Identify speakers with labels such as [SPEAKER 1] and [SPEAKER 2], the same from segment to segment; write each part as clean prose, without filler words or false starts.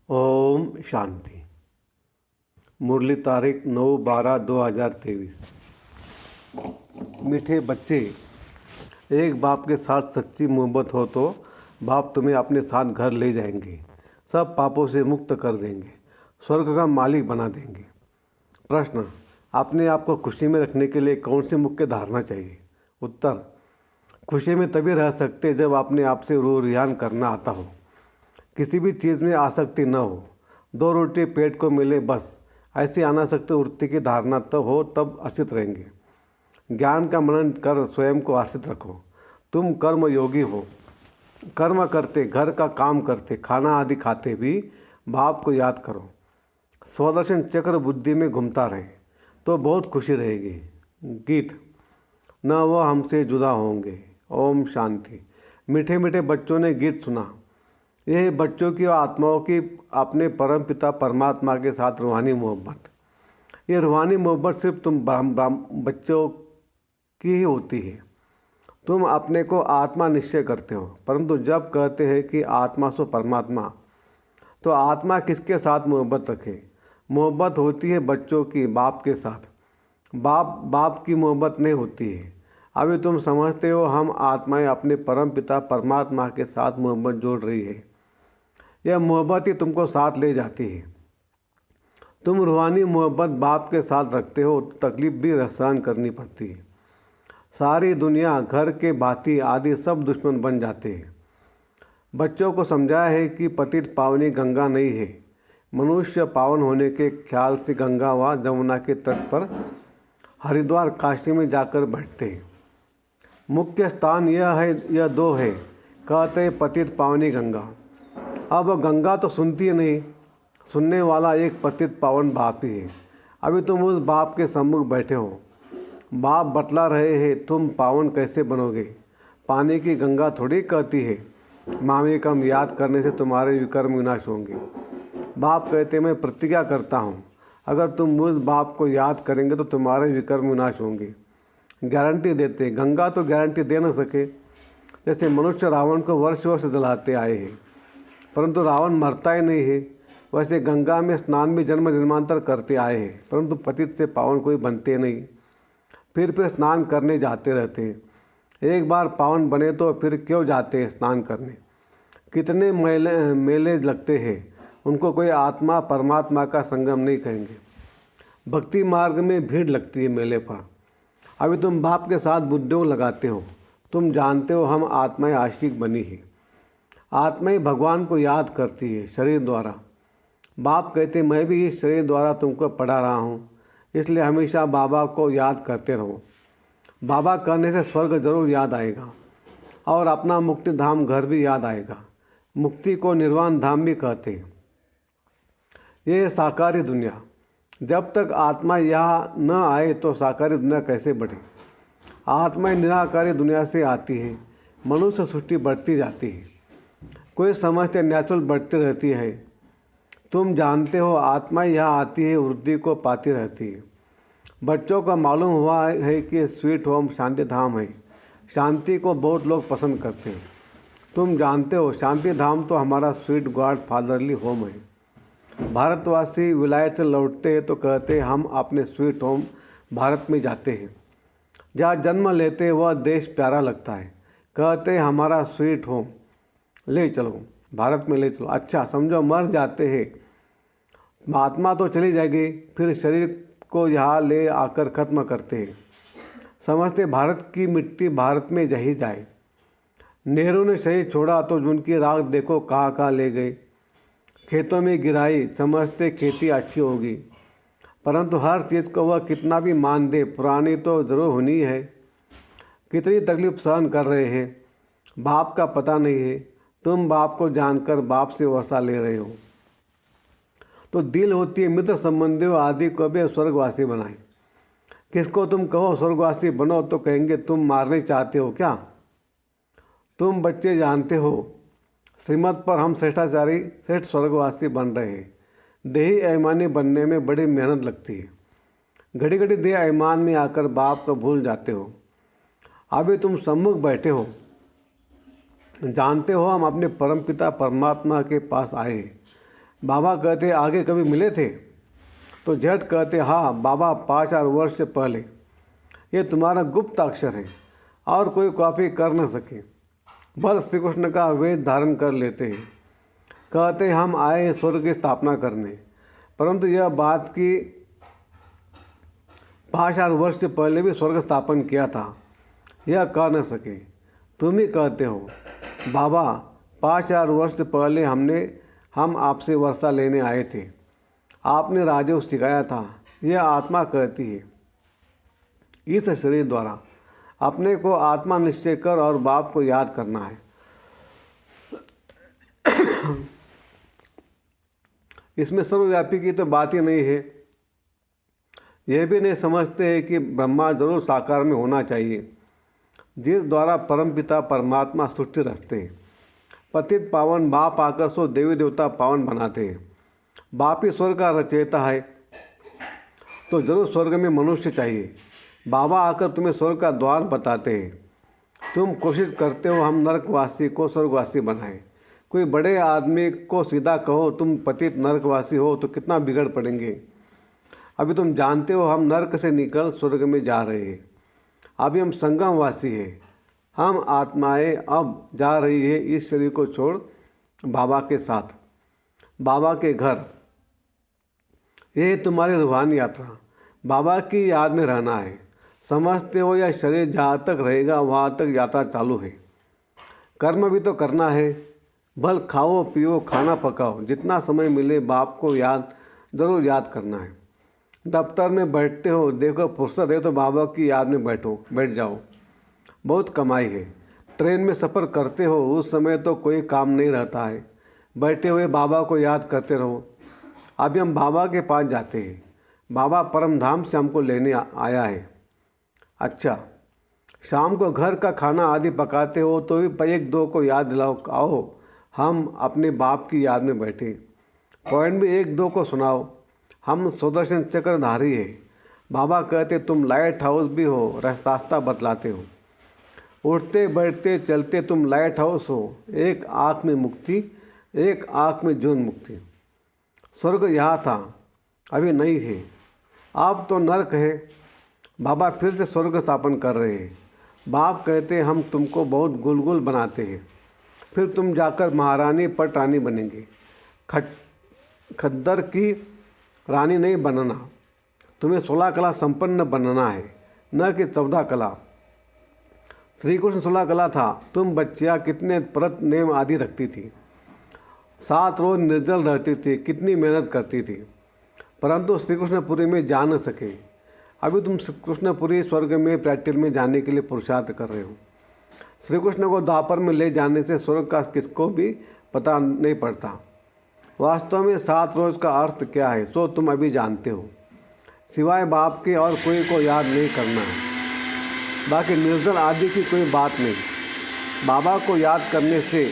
[SPEAKER 1] ओम शांति। मुरली तारीख 9/12/2023। मीठे बच्चे, एक बाप के साथ सच्ची मोहब्बत हो तो बाप तुम्हें अपने साथ घर ले जाएंगे, सब पापों से मुक्त कर देंगे, स्वर्ग का मालिक बना देंगे। प्रश्न: अपने आप को खुशी में रखने के लिए कौन सी मुख्य धारणा चाहिए? उत्तर: खुशी में तभी रह सकते जब अपने आप से रू रियान करना आता हो, किसी भी चीज़ में आसक्ति न हो, 2 रोटी पेट को मिले बस, ऐसी अनासक्त वृत्ति की धारणा तब हो तब हर्षित रहेंगे। ज्ञान का मनन कर स्वयं को हर्षित रखो। तुम कर्म योगी हो, कर्म करते, घर का काम करते, खाना आदि खाते भी बाप को याद करो। स्वदर्शन चक्र बुद्धि में घूमता रहे तो बहुत खुशी रहेगी। गीत: न वह हमसे जुदा होंगे। ओम शांति। मीठे मीठे बच्चों ने गीत सुना। यह बच्चों की और आत्माओं की अपने परम पिता परमात्मा के साथ रूहानी मोहब्बत। ये रूहानी मोहब्बत सिर्फ तुम बच्चों की ही होती है। तुम अपने को आत्मा निश्चय करते हो, परंतु जब कहते हैं कि आत्मा सो परमात्मा, तो आत्मा किसके साथ मोहब्बत रखे? मोहब्बत होती है बच्चों की बाप के साथ। बाप की मोहब्बत नहीं होती है। अभी तुम समझते हो हम आत्माएं अपने परम पिता परमात्मा के साथ मोहब्बत जोड़ रही है। यह मोहब्बत ही तुमको साथ ले जाती है। तुम रूहानी मोहब्बत बाप के साथ रखते हो तो तकलीफ भी सहन करनी पड़ती है। सारी दुनिया, घर के बाती आदि सब दुश्मन बन जाते हैं। बच्चों को समझाया है कि पतित पावनी गंगा नहीं है। मनुष्य पावन होने के ख्याल से गंगा व जमुना के तट पर हरिद्वार काशी में जाकर बैठते हैं। मुख्य स्थान यह 2 है, कहते हैं पतित पावनी गंगा। अब गंगा तो सुनती नहीं, सुनने वाला एक पतित पावन बाप ही है। अभी तुम उस बाप के सम्मुख बैठे हो, बाप बतला रहे हैं तुम पावन कैसे बनोगे। पानी की गंगा थोड़ी कहती है मामी कम याद करने से तुम्हारे विकर्म विनाश होंगे। बाप कहते मैं प्रतिज्ञा करता हूँ, अगर तुम उस बाप को याद करेंगे तो तुम्हारे विकर्म विनाश होंगे। गारंटी देते, गंगा तो गारंटी दे न सके। जैसे मनुष्य रावण को वर्ष वर्ष जलाते आए हैं, परंतु रावण मरता ही नहीं है, वैसे गंगा में स्नान भी जन्म जन्मांतर करते आए हैं, परंतु पतित से पावन कोई बनते नहीं, फिर स्नान करने जाते रहते हैं। एक बार पावन बने तो फिर क्यों जाते हैं स्नान करने? कितने मेले लगते हैं, उनको कोई आत्मा परमात्मा का संगम नहीं कहेंगे। भक्ति मार्ग में भीड़ लगती है मेले पर। अभी तुम बाप के साथ बुद्धों लगाते हो। तुम जानते हो हम आत्माएं आशिक बनी है। आत्माएं भगवान को याद करती है शरीर द्वारा। बाप कहते मैं भी इस शरीर द्वारा तुमको पढ़ा रहा हूँ, इसलिए हमेशा बाबा को याद करते रहो। बाबा करने से स्वर्ग जरूर याद आएगा और अपना मुक्ति धाम घर भी याद आएगा। मुक्ति को निर्वाण धाम भी कहते हैं। ये साकारी दुनिया, जब तक आत्मा यहाँ न आए तो साकारी दुनिया कैसे बढ़े? आत्मा निराकारी दुनिया से आती है, मनुष्य सृष्टि बढ़ती जाती है। कोई समझते नेचुरल बढ़ती रहती है। तुम जानते हो आत्मा यहाँ आती है, वृद्धि को पाती रहती है। बच्चों का मालूम हुआ है कि स्वीट होम शांति धाम है। शांति को बहुत लोग पसंद करते हैं। तुम जानते हो शांति धाम तो हमारा स्वीट गॉड फादरली होम है। भारतवासी विलायत से लौटते हैं तो कहते हैं हम अपने स्वीट होम भारत में जाते हैं। जहाँ जन्म लेते हैं वह देश प्यारा लगता है, कहते हैं हमारा स्वीट होम ले चलो, भारत में ले चलो। अच्छा समझो मर जाते हैं, आत्मा तो चली जाएगी, फिर शरीर को यहाँ ले आकर ख़त्म करते हैं। समझते भारत की मिट्टी भारत में जही जाए। नेहरू ने शहीद छोड़ा तो उनकी राख देखो कहाँ ले गए, खेतों में गिराई, समझते खेती अच्छी होगी, परंतु हर चीज़ को वह कितना भी मान दे पुरानी तो ज़रूर होनी है। कितनी तकलीफ सहन कर रहे हैं, बाप का पता नहीं है। तुम बाप को जानकर बाप से वर्षा ले रहे हो तो दिल होती है मित्र संबंधियों आदि को भी स्वर्गवासी बनाए। किसको तुम कहो स्वर्गवासी बनो तो कहेंगे तुम मारने चाहते हो क्या? तुम बच्चे जानते हो श्रीमत पर हम श्रेष्ठाचारी श्रेष्ठ स्वर्गवासी बन रहे हैं। देही ऐमानी बनने में बड़ी मेहनत लगती है। घड़ी घड़ी देह ऐमान में आकर बाप को भूल जाते हो। अभी तुम सम्मुख बैठे हो, जानते हो हम अपने परमपिता परमात्मा के पास आए हैं। बाबा कहते आगे कभी मिले थे? तो झट कहते हाँ बाबा 5000 वर्ष से पहले। ये तुम्हारा गुप्त अक्षर है और कोई कॉपी कर न सके। बल श्री कृष्ण का वेद धारण कर लेते हैं। कहते हम आए स्वर्ग की स्थापना करने, परंतु यह बात कि 5000 वर्ष से पहले भी स्वर्ग स्थापन किया था यह कह न सके। तुम ही कहते हो बाबा 5000 वर्ष से पहले हम आपसे वर्षा लेने आए थे, आपने राजयोग सिखाया था। यह आत्मा कहती है इस शरीर द्वारा अपने को आत्मा निश्चय कर और बाप को याद करना है। इसमें सर्वव्यापी की तो बात ही नहीं है। यह भी नहीं समझते हैं कि ब्रह्मा जरूर साकार में होना चाहिए, जिस द्वारा परमपिता परमात्मा सृष्टि रचते हैं। पतित पावन बाप आकर सो देवी देवता पावन बनाते हैं। बाप ही स्वर्ग का रचयिता है, तो जरूर स्वर्ग में मनुष्य चाहिए। बाबा आकर तुम्हें स्वर्ग का द्वार बताते हैं। तुम कोशिश करते हो हम नरकवासी को स्वर्गवासी बनाएं। कोई बड़े आदमी को सीधा कहो तुम पतित नरकवासी हो तो कितना बिगड़ पड़ेंगे। अभी तुम जानते हो हम नरक से निकल स्वर्ग में जा रहे हैं। अभी हम संगमवासी हैं। हम आत्माएं अब जा रही है इस शरीर को छोड़ बाबा के साथ, बाबा के घर। यह तुम्हारी रूहानी यात्रा, बाबा की याद में रहना है। समझते हो यह शरीर जहाँ तक रहेगा वहाँ तक यात्रा चालू है। कर्म भी तो करना है। भल खाओ पियो खाना पकाओ, जितना समय मिले बाप को ज़रूर याद करना है। दफ्तर में बैठते हो, देखो फुर्सत है तो बाबा की याद में बैठ जाओ। बहुत कमाई है। ट्रेन में सफ़र करते हो, उस समय तो कोई काम नहीं रहता है, बैठे हुए बाबा को याद करते रहो। अभी हम बाबा के पास जाते हैं। बाबा परम धाम से हमको लेने आया है। अच्छा, शाम को घर का खाना आदि पकाते हो तो भी एक दो को याद दिलाओ, आओ हम अपने बाप की याद में बैठे। पॉइंट भी एक दो को सुनाओ। हम सुदर्शन चक्रधारी है। बाबा कहते तुम लाइट हाउस भी हो, रास्ता बतलाते हो। उठते बैठते चलते तुम लाइट हाउस हो। एक आँख में मुक्ति, एक आँख में जून मुक्ति। स्वर्ग यहाँ था, अभी नहीं है, अब तो नरक है। बाबा फिर से स्वर्ग स्थापन कर रहे हैं। बाप कहते हम तुमको बहुत गुलगुल बनाते हैं, फिर तुम जाकर महारानी पट रानी बनेंगे। खद्दर की रानी नहीं बनना, तुम्हें 16 कला संपन्न बनना है, न कि 14 कला। श्री कृष्ण 16 कला था। तुम बच्चियाँ कितने व्रत नेम आदि रखती थी, 7 रोज निर्जल रहती थी, कितनी मेहनत करती थी, परंतु श्री कृष्णपुरी में जा न सके। अभी तुम कृष्णपुरी स्वर्ग में प्रैक्टिल में जाने के लिए पुरुषार्थ कर रहे हो। श्री कृष्ण को द्वापर में ले जाने से स्वर्ग का किसको भी पता नहीं पड़ता। वास्तव में 7 रोज का अर्थ क्या है सो तुम अभी जानते हो। सिवाय बाप के और कोई को याद नहीं करना है। बाकी निर्जल आदि की कोई बात नहीं। बाबा को याद करने से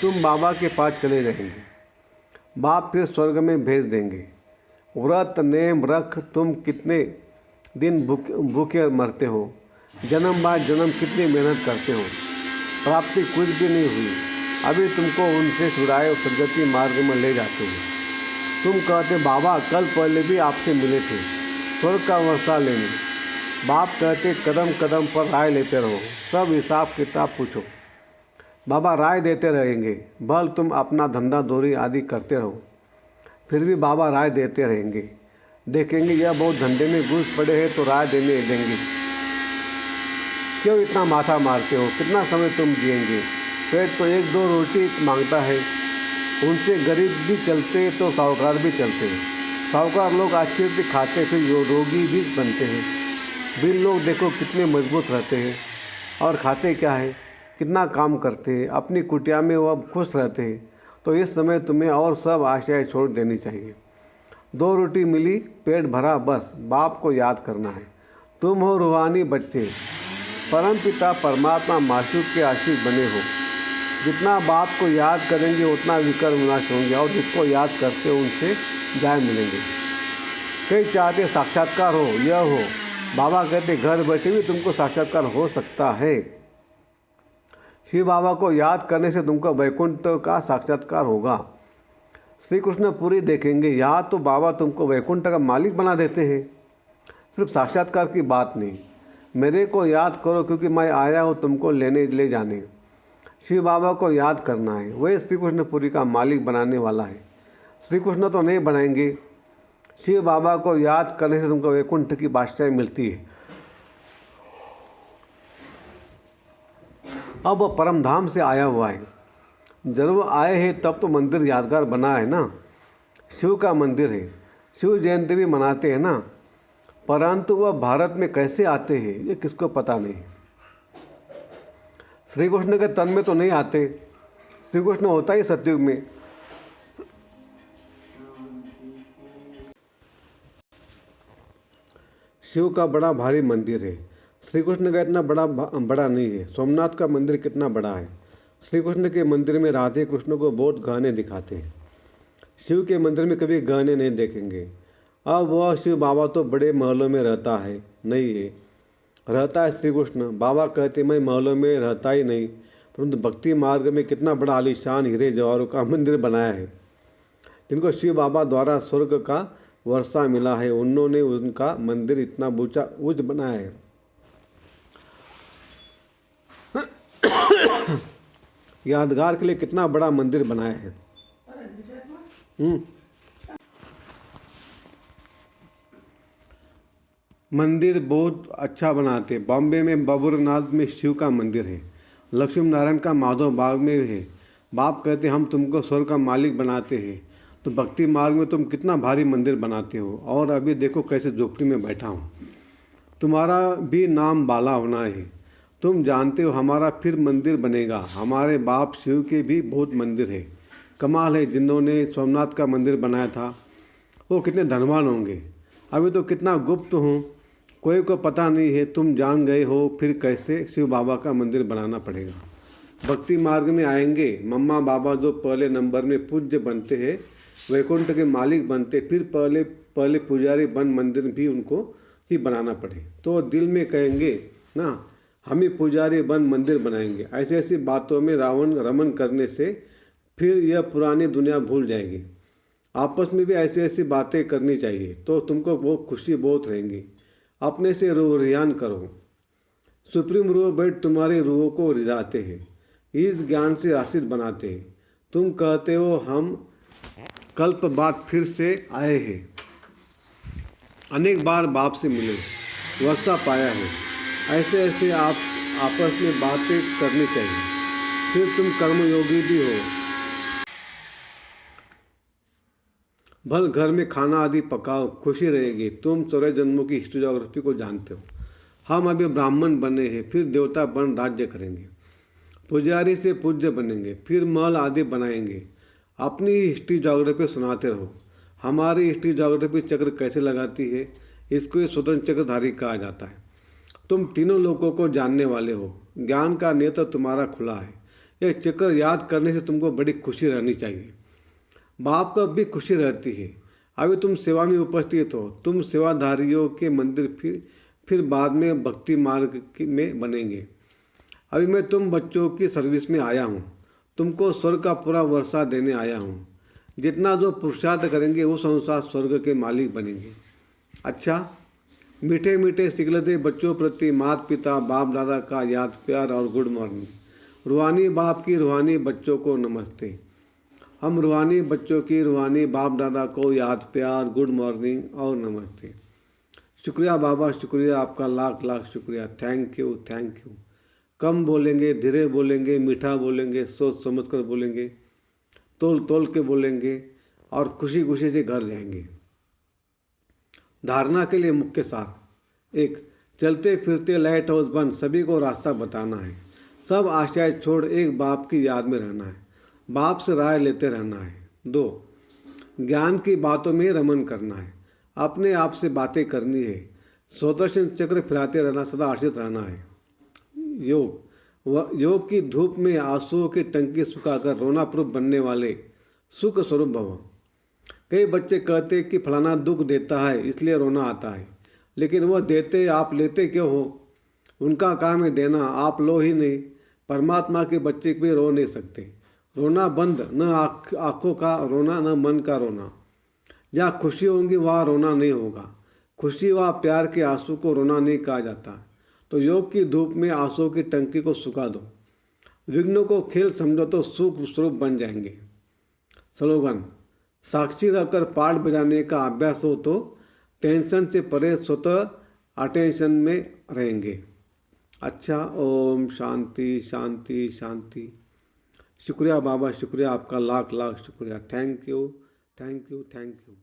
[SPEAKER 1] तुम बाबा के पास चले जाएंगे। बाप फिर स्वर्ग में भेज देंगे। व्रत नेम रख तुम कितने दिन भूखे मरते हो, जन्म बाद जन्म कितनी मेहनत करते हो, प्राप्ति कुछ भी नहीं हुई। अभी तुमको उनसे छुड़ाए सदगति मार्ग में ले जाते हैं। तुम कहते बाबा कल पहले भी आपसे मिले थे स्वर्ग का वर्षा लेने। बाप कहते कदम कदम पर राय लेते रहो, सब हिसाब किताब पूछो। बाबा राय देते रहेंगे। भल तुम अपना धंधा दोरी आदि करते रहो, फिर भी बाबा राय देते रहेंगे। देखेंगे यह बहुत धंधे में घुस पड़े हैं तो राय देने देंगे। क्यों इतना माथा मारते हो, कितना समय तुम जिएंगे। पेट तो 1-2 रोटी मांगता है, उनसे गरीब भी चलते तो साहूकार भी चलते हैं। साहूकार लोग आश्चर्य से खाते फिर रोगी भी बनते हैं। बिन लोग देखो कितने मजबूत रहते हैं और खाते क्या है, कितना काम करते हैं, अपनी कुटिया में वो अब खुश रहते हैं। तो इस समय तुम्हें और सब आशाएं छोड़ देनी चाहिए। 2 रोटी मिली, पेट भरा, बस बाप को याद करना है। तुम हो रूहानी बच्चे, परमपिता परमात्मा मासूक के आशिक बने हो। जितना बाप को याद करेंगे उतना विकर्म विनाश होंगे, और जिसको याद करते हो उनसे जाय मिलेंगे। कई चाहते साक्षात्कार हो, यह हो। बाबा कहते घर बैठे भी तुमको साक्षात्कार हो सकता है। शिव बाबा को याद करने से तुमको वैकुंठ का साक्षात्कार होगा। श्री कृष्ण पूरी देखेंगे। यहाँ तो बाबा तुमको वैकुंठ का मालिक बना देते हैं। सिर्फ साक्षात्कार की बात नहीं, मेरे को याद करो क्योंकि मैं आया हूँ तुमको लेने ले जाने। शिव बाबा को याद करना है, वही श्री कृष्ण पुरी का मालिक बनाने वाला है। श्री कृष्ण तो नहीं बनाएंगे, शिव बाबा को याद करने से तुमको वैकुंठ की बादशाही मिलती है। अब वो परम धाम से आया हुआ है, जब वो आए हैं तब तो मंदिर यादगार बना है ना। शिव का मंदिर है, शिव जयंती भी मनाते हैं ना, परंतु वह भारत में कैसे आते हैं ये किसको पता नहीं। श्री कृष्ण के तन में तो नहीं आते, श्री कृष्ण होता ही सतयुग में। शिव का बड़ा भारी मंदिर है, श्री कृष्ण का इतना बड़ा नहीं है। सोमनाथ का मंदिर कितना बड़ा है। श्री कृष्ण के मंदिर में राधे कृष्ण को बहुत गहने दिखाते हैं, शिव के मंदिर में कभी गहने नहीं देखेंगे। अब वह शिव बाबा तो बड़े महलों में रहता है नहीं है, रहता है श्री कृष्ण। बाबा कहते मैं महलों में रहता ही नहीं, परंतु भक्ति मार्ग में कितना बड़ा आलीशान हीरे जवाहरों का मंदिर बनाया है। जिनको शिव बाबा द्वारा स्वर्ग का वर्षा मिला है, उन्होंने उनका मंदिर इतना ऊंच बनाया है। यादगार के लिए कितना बड़ा मंदिर बनाया है। मंदिर बहुत अच्छा बनाते। बॉम्बे में बबुरनाथ में शिव का मंदिर है, लक्ष्मी नारायण का माधव बाग में है। बाप कहते हम तुमको स्वर्ग का मालिक बनाते हैं, तो भक्ति मार्ग में तुम कितना भारी मंदिर बनाते हो। और अभी देखो कैसे झोपड़ी में बैठा हूँ। तुम्हारा भी नाम बाला होना है, तुम जानते हो हमारा फिर मंदिर बनेगा। हमारे बाप शिव के भी बहुत मंदिर है। कमाल है, जिन्होंने सोमनाथ का मंदिर बनाया था वो कितने धनवान होंगे। अभी तो कितना गुप्त हूँ, कोई को पता नहीं है। तुम जान गए हो, फिर कैसे शिव बाबा का मंदिर बनाना पड़ेगा। भक्ति मार्ग में आएंगे मम्मा बाबा जो पहले नंबर में पूज्य बनते हैं, वैकुंठ के मालिक बनते, फिर पहले पुजारी बन मंदिर भी उनको ही बनाना पड़े। तो दिल में कहेंगे ना हम ही पुजारी बन मंदिर बनाएंगे। ऐसी ऐसी बातों में रावण रमन करने से फिर यह पुरानी दुनिया भूल जाएगी। आपस में भी ऐसी ऐसी बातें करनी चाहिए, तो तुमको वो खुशी बहुत रहेंगी। अपने से रूह रियान करो। सुप्रीम रूह बैठ तुम्हारी रूहों को रिझाते हैं, इस ज्ञान से आश्रित बनाते हैं। तुम कहते हो हम कल्प बाद फिर से आए हैं, अनेक बार बाप से मिले, वर्षा पाया है। ऐसे ऐसे आप आपस में बातें करनी चाहिए, फिर तुम कर्मयोगी भी हो। भल घर में खाना आदि पकाओ, खुशी रहेगी। तुम 14 जन्मों की हिस्ट्री ज्योग्राफी को जानते हो। हम अभी ब्राह्मण बने हैं, फिर देवता बन राज्य करेंगे, पुजारी से पूज्य बनेंगे, फिर महल आदि बनाएंगे। अपनी हिस्ट्री ज्योग्राफी सुनाते रहो। हमारी हिस्ट्री ज्योग्राफी चक्र कैसे लगाती है, इसको ये स्वतंत्र चक्रधारी कहा जाता है। तुम तीनों लोगों को जानने वाले हो, ज्ञान का नेत्र तुम्हारा खुला है। यह चक्र याद करने से तुमको बड़ी खुशी रहनी चाहिए। बाप को भी खुशी रहती है। अभी तुम सेवा में उपस्थित हो, तुम सेवाधारियों के मंदिर फिर बाद में भक्ति मार्ग में बनेंगे। अभी मैं तुम बच्चों की सर्विस में आया हूँ, तुमको स्वर्ग का पूरा वर्षा देने आया हूँ। जितना जो पुरुषार्थ करेंगे उस अनुसार स्वर्ग के मालिक बनेंगे। अच्छा, मीठे मीठे सिगलते बच्चों प्रति माता पिता बाप दादा का याद प्यार और गुड मॉर्निंग। रूहानी बाप की रूहानी बच्चों को नमस्ते। हम रूहानी बच्चों की रूहानी बाप दादा को याद प्यार गुड मॉर्निंग और नमस्ते। शुक्रिया बाबा, शुक्रिया, आपका लाख लाख शुक्रिया। Thank you thank you. कम बोलेंगे, धीरे बोलेंगे, मीठा बोलेंगे, सोच समझ कर बोलेंगे, तोल तोल के बोलेंगे और खुशी खुशी से घर जाएंगे। धारणा के लिए मुख्य सार। 1, चलते फिरते लाइट हाउस बन सभी को रास्ता बताना है। सब आशाएं छोड़ एक बाप की याद में रहना है, बाप से राय लेते रहना है। 2, ज्ञान की बातों में रमन करना है, अपने आप से बातें करनी है, स्वदर्शन चक्र फिराते रहना, सदा आश्रित रहना है। योग की धूप में आंसुओं की टंकी सुखाकर रोना प्रूफ बनने वाले सुख स्वरूप भव। कई बच्चे कहते कि फलाना दुख देता है इसलिए रोना आता है, लेकिन वह देते आप लेते क्यों हो? उनका काम है देना, आप लो ही नहीं। परमात्मा के बच्चे भी रो नहीं सकते, रोना बंद, न आँखों का रोना, न मन का रोना। जहाँ खुशी होंगी वहाँ रोना नहीं होगा। खुशी व प्यार के आंसू को रोना नहीं कहा जाता। तो योग की धूप में आंसू की टंकी को सुखा दो। विघ्नों को खेल समझो तो सुख स्वरूप बन जाएंगे। स्लोगन: साक्षी रहकर पाठ बजाने का अभ्यास हो तो टेंशन से परे स्वतः अटेंशन में रहेंगे। अच्छा, ओम शांति शांति शांति। शुक्रिया बाबा, शुक्रिया आपका, लाख लाख शुक्रिया। Thank you, thank you, thank you.